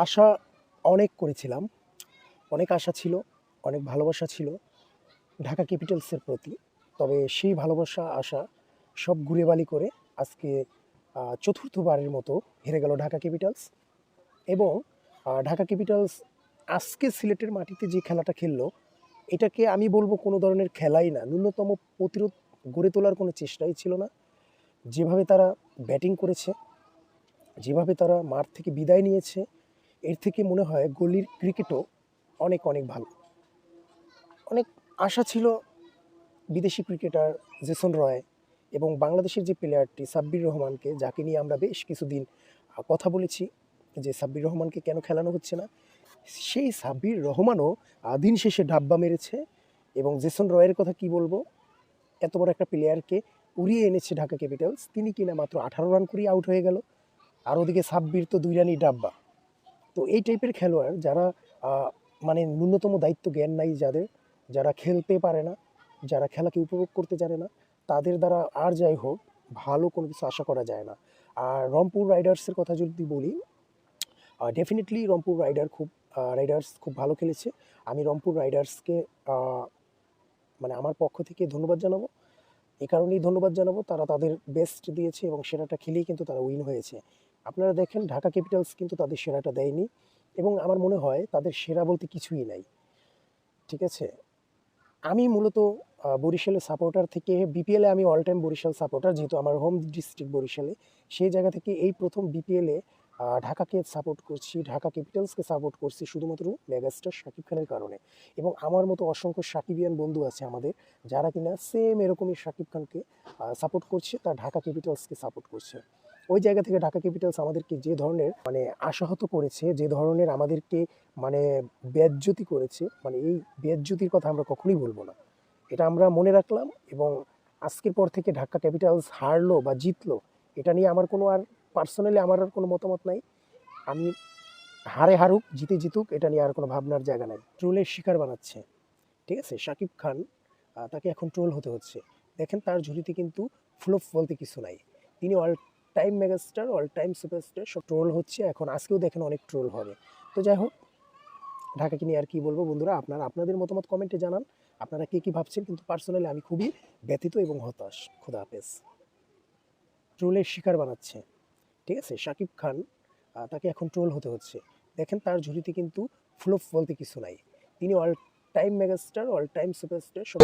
আশা অনেক করেছিলাম, অনেক আশা ছিল, অনেক ভালোবাসা ছিল ঢাকা ক্যাপিটালসের প্রতি। তবে সেই ভালোবাসা আশা সব ঘুরে বালি করে আজকে চতুর্থবারের মতো হেরে গেল ঢাকা ক্যাপিটালস। এবং ঢাকা ক্যাপিটালস আজকে সিলেটের মাটিতে যে খেলাটা খেললো, এটাকে আমি বলবো কোনো ধরনের খেলাই না, ন্যূনতম প্রতিরোধ গড়ে তোলার কোনো চেষ্টাই ছিল না। যেভাবে তারা ব্যাটিং করেছে, যেভাবে তারা মাঠ থেকে বিদায় নিয়েছে, এর থেকে মনে হয় গলির ক্রিকেটও অনেক অনেক ভালো। অনেক আশা ছিল বিদেশি ক্রিকেটার জেসন রয় এবং বাংলাদেশের যে প্লেয়ারটি সাব্বির রহমানকে, যাকে নিয়ে আমরা বেশ কিছুদিন কথা বলেছি যে সাব্বির রহমানকে কেন খেলানো হচ্ছে না, সেই সাব্বির রহমানও দিন শেষে ডাব্বা মেরেছে। এবং জেসন রয়ের কথা কি বলবো, এত বড় একটা প্লেয়ারকে উড়িয়ে এনেছে ঢাকা ক্যাপিটালস, তিনি কিনা মাত্র 18 রান করেই আউট হয়ে গেল। আর ওদিকে সাব্বির তো 2 রানই ডাব্বা। তো এই টাইপের খেলোয়াড় যারা মানে ন্যূনতম দায়িত্ব জ্ঞান নাই যাদের, যারা খেলতে পারে না, যারা খেলাকে উপভোগ করতে জানে না, তাদের দ্বারা আর যাই হোক ভালো কোনো কিছু আশা করা যায় না। আর রংপুর রাইডার্সের কথা যদি বলি, ডেফিনেটলি রংপুর রাইডার্স খুব ভালো খেলেছে। আমি রংপুর রাইডার্সকে মানে আমার পক্ষ থেকে ধন্যবাদ জানাবো। এই কারণেই ধন্যবাদ জানাবো, তারা তাদের বেস্ট দিয়েছে এবং সেরাটা খেলেই কিন্তু তারা উইন হয়েছে। আপনারা দেখেন ঢাকা ক্যাপিটালস কিন্তু তাদের সেরাটা দেয়নি, এবং আমার মনে হয় তাদের সেরা বলতে কিছুই নাই। ঠিক আছে, আমি মূলত বরিশালের সাপোর্টার থেকে বিপিএলে আমি অল টাইম বরিশাল সাপোর্টার, যেহেতু আমার হোম ডিস্ট্রিক্ট বরিশালে। সেই জায়গা থেকে এই প্রথম বিপিএলে ঢাকাকে সাপোর্ট করছি, ঢাকা ক্যাপিটালসকে সাপোর্ট করছি শুধুমাত্র মেগাস্টার শাকিব খানের কারণে। এবং আমার মতো অসংখ্য সাকিবিয়ান বন্ধু আছে আমাদের, যারা কিনা সেম এরকমই শাকিব খানকে সাপোর্ট করছে, তার ঢাকা ক্যাপিটালসকে সাপোর্ট করছে। ওই জায়গা থেকে ঢাকা ক্যাপিটালস আমাদেরকে যে ধরনের মানে আশাহত করেছে, যে ধরনের আমাদেরকে মানে বেজ্জতি করেছে, মানে এই বেজ্জতির কথা আমরা কখনোই বলবো না, এটা আমরা মনে রাখলাম। এবং আজকের পর থেকে ঢাকা ক্যাপিটালস হারলো বা জিতলো, এটা নিয়ে আমার কোনো আর পার্সোনালি আমার আর কোনো মতামত নাই। আমি হারে হারুক জিতে জিতুক এটা নিয়ে আর কোনো ভাবনার জায়গা নাই। ট্রোলের শিকার বানাচ্ছে, ঠিক আছে শাকিব খান, তাকে এখন ট্রোল হতে হচ্ছে। দেখেন তার ঝুলিতে কিন্তু ফ্লপ বলতে কিছু নাই, তিনি all time megastar, all time superstar, সব ট্রোল হচ্ছে এখন, আজকেও দেখেন অনেক ট্রোল হবে। তো যাই হোক, ঢাকাকে নিয়ে আর কি বলবো বন্ধুরা, আপনারা আপনাদের মতামত কমেন্টে জানান, আপনারা কে কী ভাবছেন। কিন্তু পার্সোনালি আমি খুবই ব্যথিত এবং হতাশ। খোদা হাফেজ। ট্রোলের শিকার বানাচ্ছে, ঠিক আছে শাকিব খান, তাকে এখন ট্রোল হতে হচ্ছে। দেখেন তার ঝুলিতে কিন্তু ফ্লপ বলতে কিছু নাই, তিনি all time megastar, all time superstar, সব